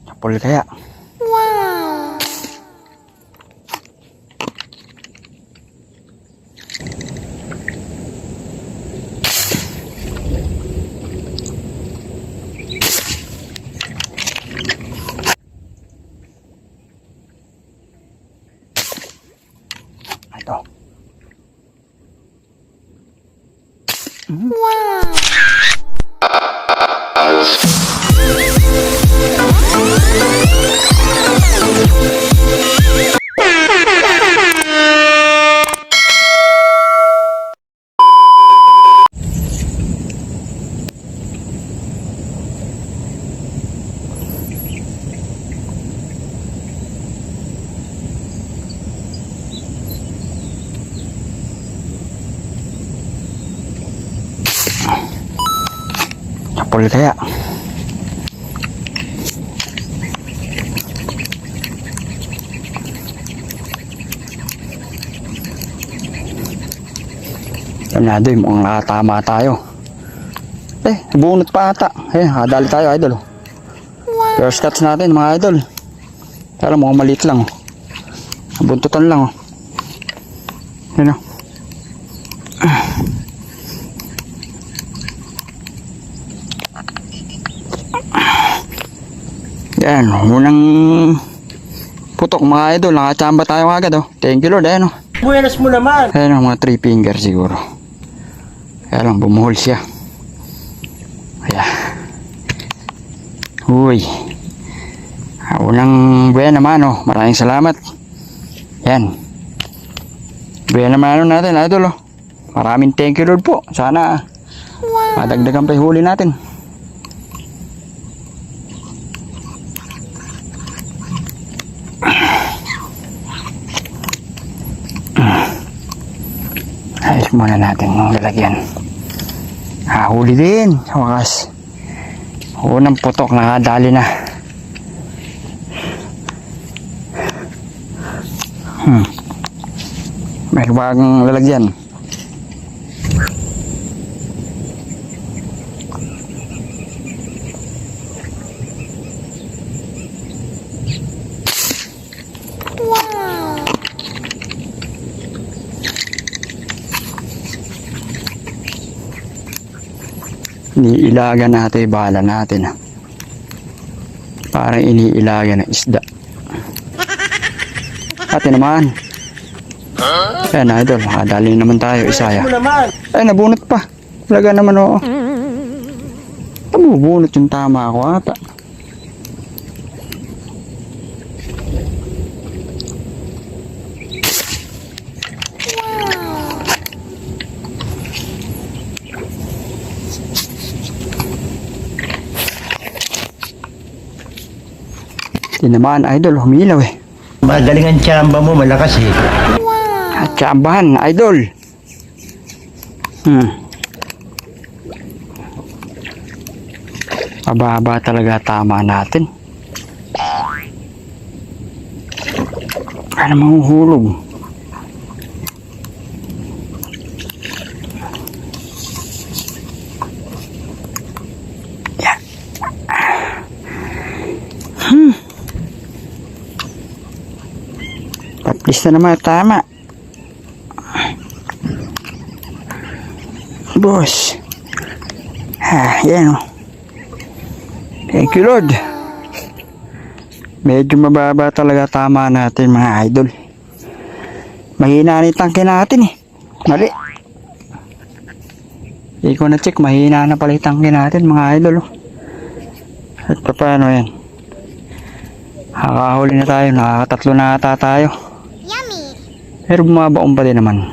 Kapul kaya. Wow! Ito. Wow! Kapul kaya. Ganado yung mukhang nakatama tayo. Bunot pa ata. Nakadali tayo, idol. First cuts natin, mga idol. Pero mukhang maliit lang. Buntutan lang. Yan o. Yan, unang putok mga idol. Nakachamba tayo agad o. Thank you Lord, ayan o. Buenas mo naman. Ayan o, mga 3 finger siguro. Kaya lang, bumuhol siya. Kaya. Uy. Unang buwan naman o. Maraming salamat. Yan. Buwan naman natin, idol o. Maraming thank you Lord po. Sana madagdagan pa yung huli natin. Ayos muna natin yung lalagyan. Huli din sa wakas. Unang putok, nakadali na. May bagong lalagyan. Iniilaga natin, bahala natin. Parang iniilaga ng isda. Ate naman. Ayan idol, makadali naman tayo, isaya. Ay, nabunot pa. Talaga naman oo. Nabubunot yung tama ako ata. Hindi naman idol, humilaw eh. Magaling ang tsamba mo, malakas eh. At tsambahan, idol. Mababa talaga tama natin. Ano mahuhulog? Tapos na naman tama. Boss. Yan o. Thank you Lord. Medyo mababa talaga tama natin mga idol. Mahina na yung tangke natin eh. Mali. Hindi ko na check. Mahina na pala yung tangke natin mga idol. At paano yan? Nakakahuli na tayo. Nakakatatlo na ata tayo. Pero bumabaon pa din naman.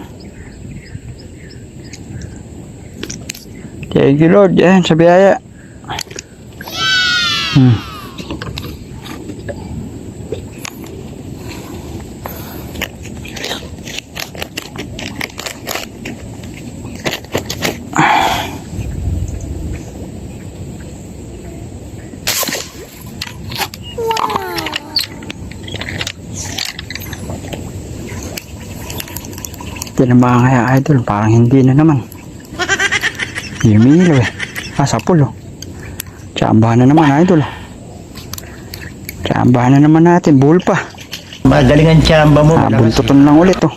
Thank you Lord. Yan, sa biyaya. Tinamaan kaya idol, parang hindi na naman. Yumilaw eh. Sa pulo. Tsambahan na naman, idol. Tsambahan na naman natin. Bull pa. Magaling ang tsamba mo, malakas eh. Buntuton lang ulit, oh.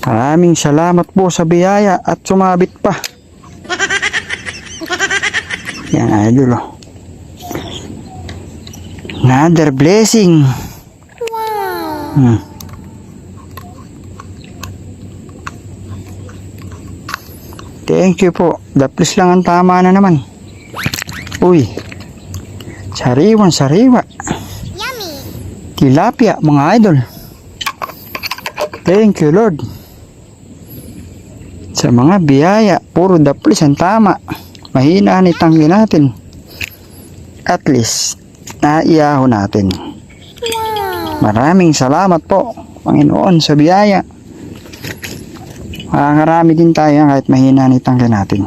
Maraming salamat po sa biyaya at sumabit pa. Yan, idol, oh. Another blessing. Thank you po. Daplis lang ang tama na naman. Uy. Sariwan, sariwa. Yummy. Tilapia, mga idol. Thank you, Lord. Sa mga biyaya, puro daplis ang tama. Mahina ang itanggi natin. At least, naiyaho natin. Maraming salamat po, Panginoon, sa biyaya. Makakarami din tayo kahit mahina ang itanggi natin.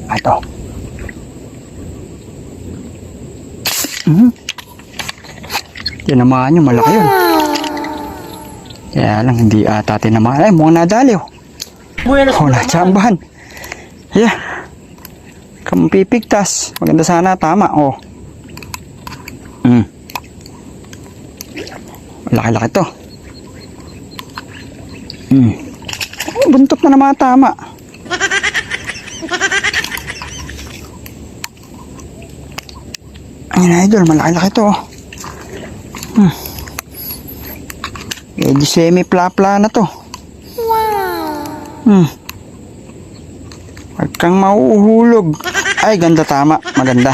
Ito. Tinamaan nyo, malaki yun. Kaya lang, hindi ata tinamaan. Ay, mukhang nadali, oh. Buenas Oh, mo naman. natsambahan. Yeah. Kampipigtas. Maganda sana, tama, oh. Laki-laki to. Oh, buntot na naman tama. Ayun, idol, malaki-laki to, oh. Medyo semi-pla-pla na to. Huwag kang mauhulog. Ay, ganda, tama. Maganda.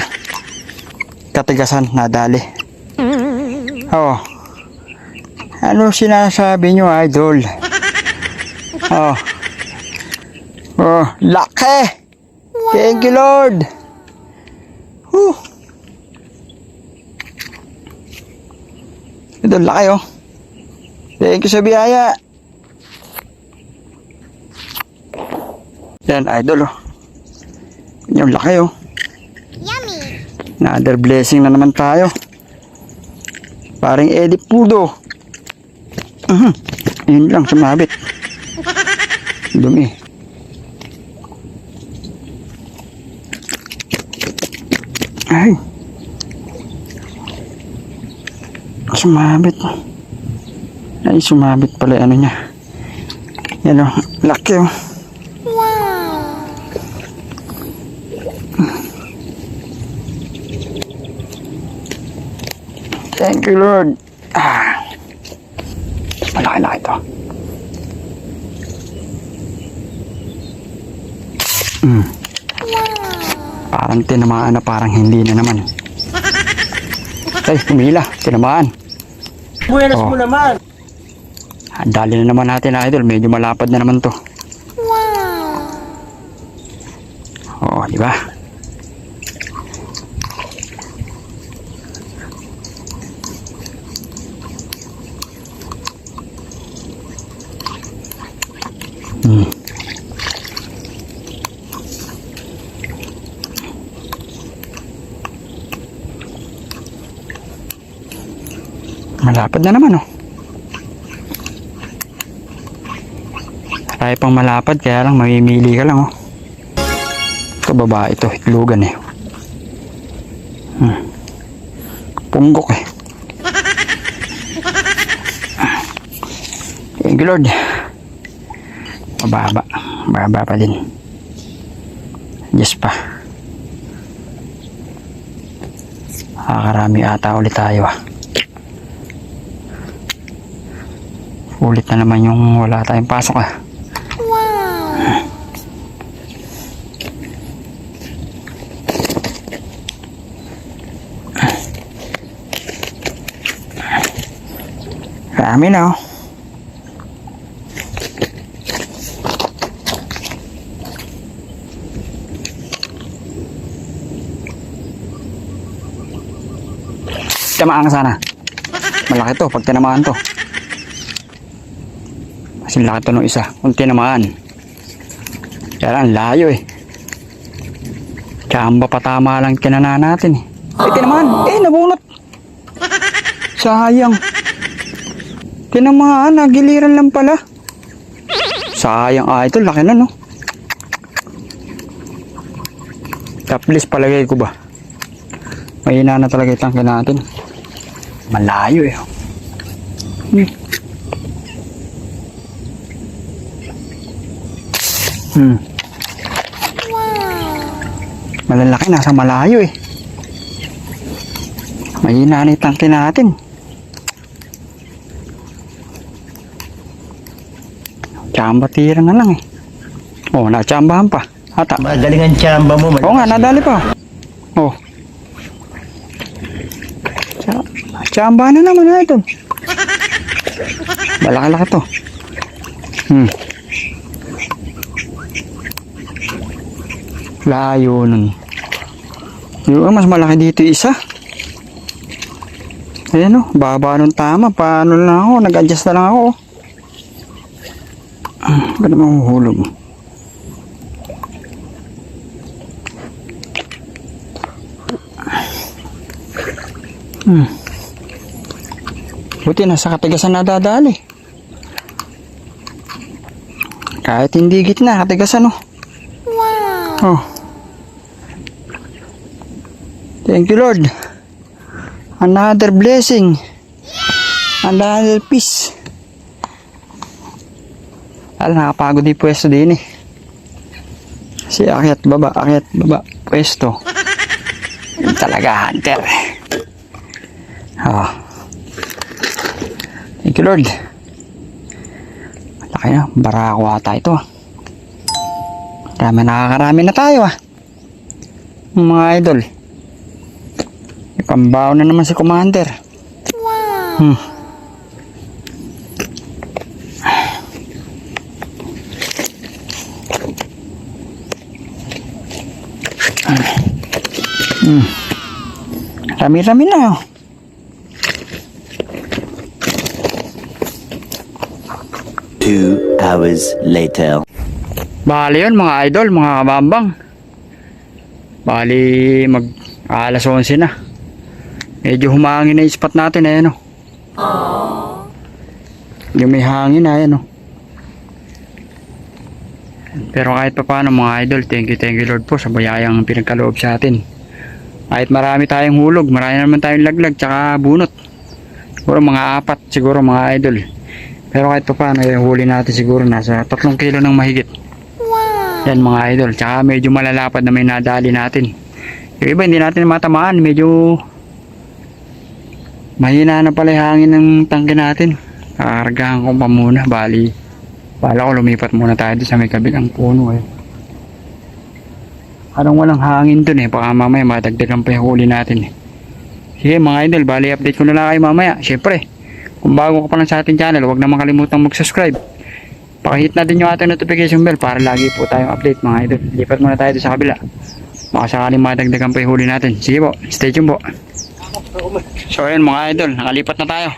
Katigasan, nadali. Oh. Ano sinasabi nyo, idol? Oh. Oh, laki! Thank you, Lord! Whew. Idol, laki, oh. Thank you sa biyaya. Yan, idol, oh. Yung laki, oh. Yummy. Another blessing na naman tayo. Parang Eddie Pudo. Yun lang, sumabit. Dumi. Ay. Sumabit. Ay, sumabit pala ano niya. Yan, oh. Laki, oh. Thank you, Lord. Malaki-laki ito. Parang tinamaan na parang hindi na naman. Ay, pumila. Tinamaan. Buenas Oh. mo naman. Dali na naman natin, idol. Medyo malapad na naman to. Oo, di ba? Malapad na naman, oh. Tayo pang malapad, kaya lang mamimili ka lang, oh. Ito, babae ito, itlogan, eh. Punggok, eh. Thank you, Lord. Mababa. Mababa pa din. Yes pa. Karami ata ulit tayo, ah. Ulit na naman yung wala tayong pasok, ah. Marami na, oh. Tamaan ka sana. Malaki to pag tinamaan to. Kasi laki to nung isa kung tinamaan. Kaya lang layo, eh. Tsamba pa tama lang kinana natin, eh. Ay, tinamaan. Eh, nabunot. Sayang. Tinamaan, nagiliran lang pala. Sayang idol, laki na no. Taplis palagay ko ba? Mahina na talaga itang natin. Malayo eh. Malalaki, nasa malayo eh. Mahina na itang natin. Tsamba tira na lang eh. Oh, natsambahan pa. Ata. Magaling ang tsamba mo. Oo nga, nadali pa. Oh. Tsamba na naman na ito. Malaki-laki to. Layo nun. Yung mas malaki dito isa. Ayan o, baba nung tama. Paano lang ako, nag-adjust na lang ako. Ba't naman mahuhulog? Buti nasa katigasan na dadali. Kahit hindi gitna, katigasan o. Oh. Thank you Lord. Another blessing. Another peace. Nakapagod yung pwesto din eh. Kasi akyat baba, pwesto. Yun talaga, hunter. Oh. Thank you Lord. Malaki na, barako ata ito ah. Nakakarami na tayo ah. Mga idol. May pambaw na naman si Commander. Rami-rami na oh. Two hours later. Bali yun mga idol, mga kabambang. Bali mag alas 11 na. Medyo humangin na yung spot natin, ayan o. Yung may hangin, ayan o. Pero kahit pa paano mga idol, thank you Lord po sa bayayang pinagkaloob sa atin. Kahit marami tayong hulog, marami naman tayong laglag, tsaka bunot. Siguro mga 4, siguro mga idol. Pero kahit pa paano, yung huli natin siguro nasa 3 kilo ng mahigit. Yan mga idol, tsaka medyo malalapad na may nadali natin. Yung iba hindi natin matamaan, medyo mahina na pala yung hangin ng tangke natin. Kakargahan ko pa muna, bala ko lumipat muna tayo sa may kabilang puno eh. Parang walang hangin dun eh, baka mamaya madagdagan pa yung huli natin eh. Sige mga idol, bali update ko na lang kayo mamaya. Syempre, kung bago ka pa lang sa ating channel, huwag na makalimutang mag-subscribe. Pakihit natin yung ating notification bell para lagi po tayong update mga idol. Lipat muna tayo sa kabila. Baka sakaling madagdagan pa yung huli natin. Sige po, stay tuned po. So ayun mga idol, nakalipat na tayo.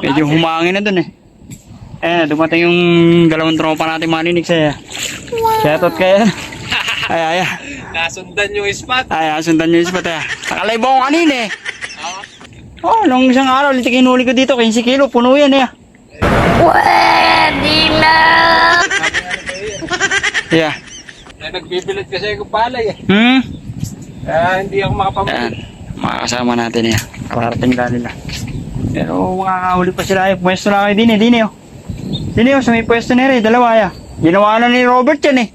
Medyo humangin na dun eh. Dumating yung dalawang tropa natin maninig sa'yo. Shoutout kayo. Ay. Nasundan yung spot. Nasundan yung spot eh. Nakalive ako kanina eh. Oh, nung isang araw, litik hinuli ko dito, 15 kilo, puno yan eh. Pwede na! Yeah. Nagbibilad kasi ako palay eh. Hindi ako makapamuli. Ayan, makakasama natin eh. Kaparating lang nila. Pero makakahuli pa sila eh. Pwesto na kayo din eh. Dini oh, sa may pwesto na rin, dalawa ya. Ginawa na ni Robert yan eh.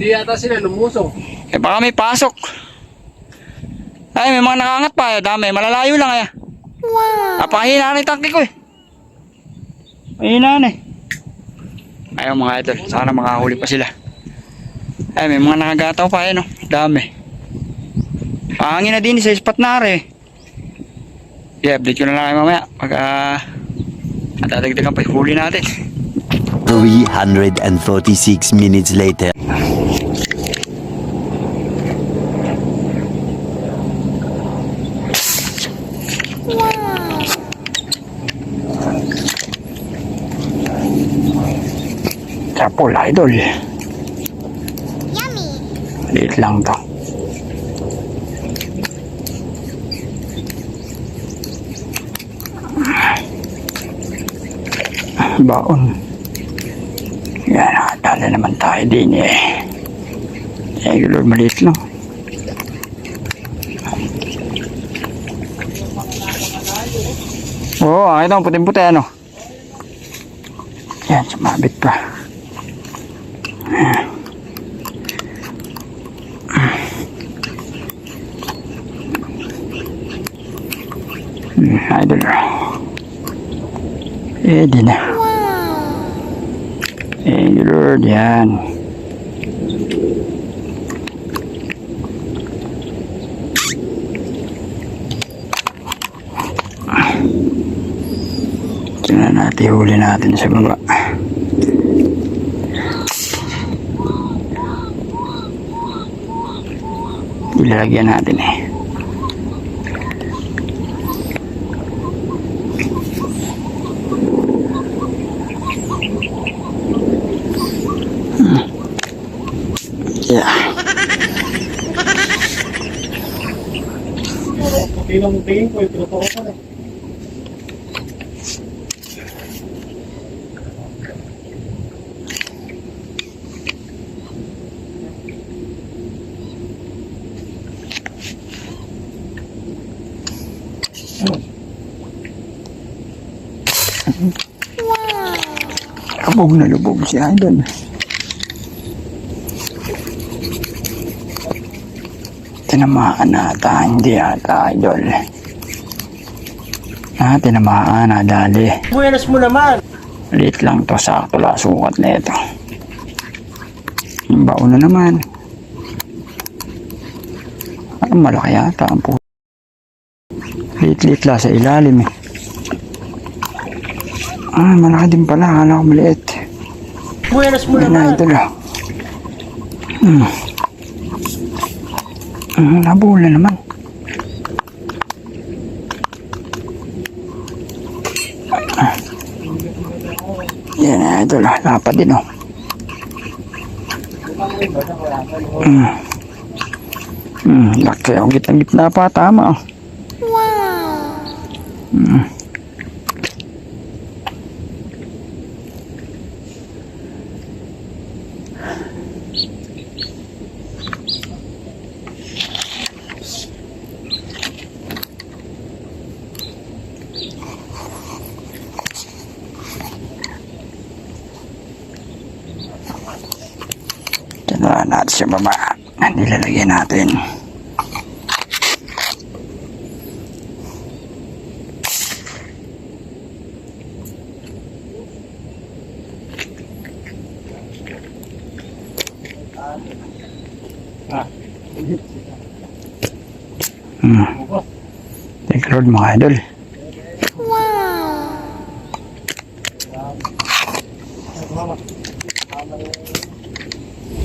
Hindi yata sila lumusong. Baka may pasok. Ay, may mga nakangat pa eh. Dami, malalayo lang eh. Napakahina na yung tangke ko eh. Mahina na eh. Ayaw mga idol, sana makahuli pa sila. Ay, may mga nakagataw pa eh no. Dami. Pangin na din sa spot na rin. Yeah, update ko na lang kayo mamaya. Pag nadadagdagan pa yung huli natin. 346 minutes later. Sapol, idol. Yummy! Liit lang to. Baon. Yan, nakadala naman tayo din eh. Regular, maliit lang. Oo, ito ang puting-puti ano. Yan, sumabit pa. Idol. Di na. Lord, yan. Tingnan natin, huli natin sa baba. Ilalagyan natin eh. Yeah. Lubog na lubog si Idol. Tinamaan ata, hindi ata Idol. Tinamaan na dali. Buenas mo naman. Liit lang to, sakto lang sukat na ito. Yung baon na naman. Malaki yata ang puso. Liit-liit lang sa ilalim eh. Malaki din pala, akala ko maliit. Buenas mo Yan na naman. Idol. Nabula naman. Yan na Idol, lapad din oh. Laki oh, gitna-gitna pa, tama oh. Tanahan natin sa baba. Nilalagyan natin. Thank you Lord mga Idol.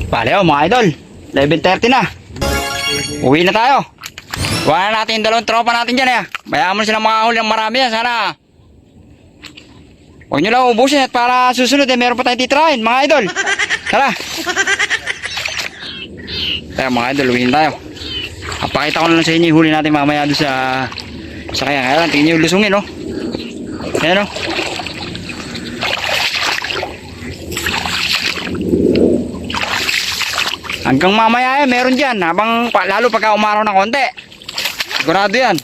Bale oh mga Idol, 11:30 na. Uwi na tayo. Kuha na natin yung dalawang tropa natin dyan eh. Bayaan mo silang makahuli ng marami yan. Sana huwag nyo lang ubusin at para susunod eh meron pa tayong titirahin mga Idol. Tara. Kaya mga Idol, uwiin tayo. Papakita ko na lang sa inyo yung huli natin mamaya doon sa kaya. Kaya lang, tingin nyo yung lusungin oh. Ayan oh. Hanggang mamaya meron dyan. Lalo pagka umaraw ng konti. Sigurado yan.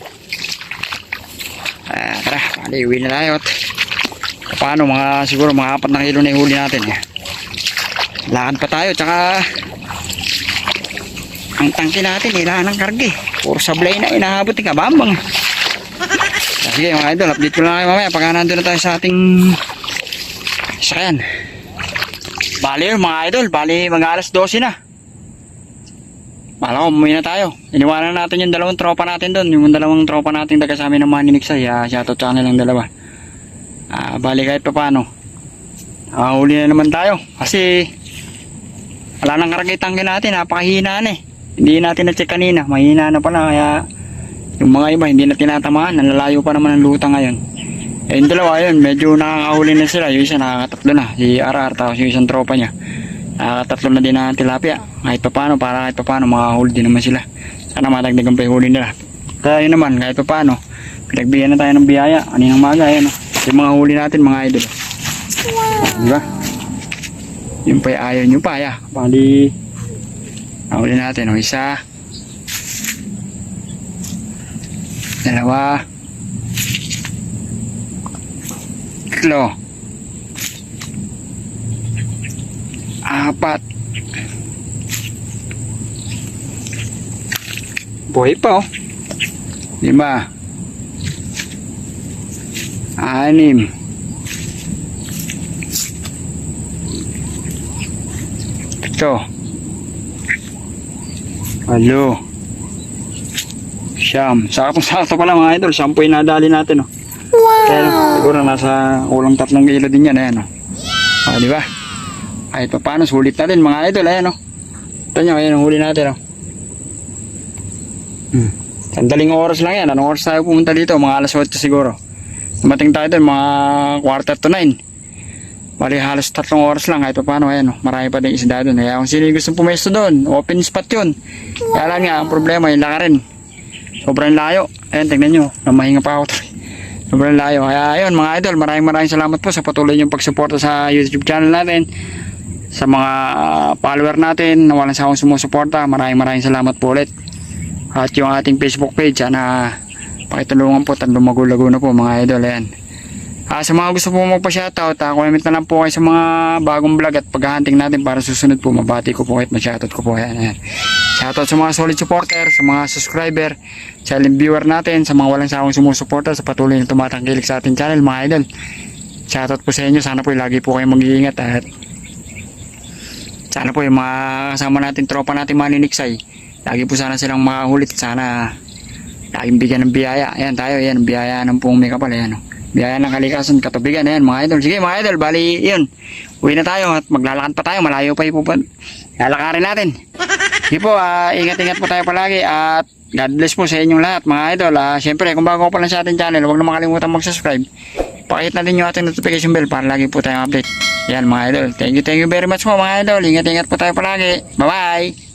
Tara, uwi na tayo. Paano, siguro mga 4 na kilo na yung huli natin. Lakad pa tayo. Tsaka ang tangke natin, ilaan ng karge. Puro sablay na, inahabot yung kabambang. Sige mga Idol, update ko lang kayo mamaya pagka nandun na tayo sa ating sakayan. Bali mga Idol, mga alas 12 na. Bala ko, umuwi na tayo. Iniwanan natin yung dalawang tropa natin doon. Yung dalawang tropa natin taga sa amin ng Maniniksay. Shoutout sa kanilang dalawa. Bali kahit pa paano. Huli na naman tayo. Kasi wala nang karagitangin natin. Napakahina na eh. Hindi natin na-check kanina. Mahina na pala. Kaya yung mga iba hindi na tinatamaan. Nalalayo pa naman ang luta ngayon. Yung dalawa yun, medyo nakakahuli na sila. Yung isa nakakatatlo na. Si RR tapos yung isang tropa niya. Nakakatatlo na din na tilapia. Kahit pa paano, para kahit pa paano makahuli din naman sila. Sana matagdagan pa yung huli nila. Kaya yun naman, kahit pa paano, pinagbigyan na tayo ng biyaya. Kaninang maga, ayan. Yung mga huli natin, mga Idol. Diba? Yung pa ayaw nyo pa, ya. Bali, nahuli natin, o. Isa. Dalawa. Tatlo. Apat. Buhay pa, oh. 5. 6. 7. 8. Siyam. Sakto pa lang mga idol. 10 yung nadali natin, oh. Kaya, siguro nasa kulang 3 kilo din yan, ayan, oh. Di ba? Kahit pa paano, sulit na din mga idol, ayan, oh. Ito nyo, ayan ang huli natin, oh. Sandaling oras lang yan. Anong oras tayo pumunta dito? Mga alas 8 siguro. Dumating tayo doon, mga 8:45. Bali halos 3 oras lang. Kahit pa paano, ayan, oh. Marami pa din isda doon. Kaya kung sino yung gusto pumesto doon, open spot yun. Kaya lang nga, ang problema, yung lakarin. Sobrang layo. Ayan, tingnan nyo. Namahinga pa ako. Sobrang layo. Kaya ayun mga idol, maraming salamat po sa patuloy niyong pagsuporta sa YouTube channel natin. Sa mga follower natin na walang sawang sumusuporta, maraming salamat po ulit. At yung ating Facebook page, sana pakitulungan po at lumago-lago na po mga idol. Ayan. Sa mga gusto po magpa-shoutout, comment na lang po kayo sa mga bagong vlog at paghahunting natin para susunod po mabati ko po kahit ma-shoutout ko po. Ayan. Shoutout sa mga solid supporter, sa mga subscriber, silent viewer natin, sa mga walang sawang sumusuporta, sa patuloy na tumatangkilik sa ating channel mga idol. Shoutout po sa inyo, sana po lagi po kayong mag-iingat at sana po yung mga kasama natin, tropa natin maniniksay, lagi po sana silang makahulit, sana laging bigyan ng biyaya. Ayan tayo, ayan, biyaya ng pong may kapal, ayan, oh. Biyaya ng kalikasan, katubigan, ayan mga idol. Sige mga idol, bali yun, uwi na tayo at maglalakad pa tayo, malayo pa po lalakarin natin. Sige po, ingat-ingat po tayo palagi at God bless po sa inyong lahat mga idol. Siyempre kung bago pa lang sa ating channel, huwag na makalimutan mag-subscribe, pakihit na din yung ating notification bell para lagi po tayong update. Yan mga idol, thank you very much po mga idol. Ingat-ingat po tayo palagi, bye bye.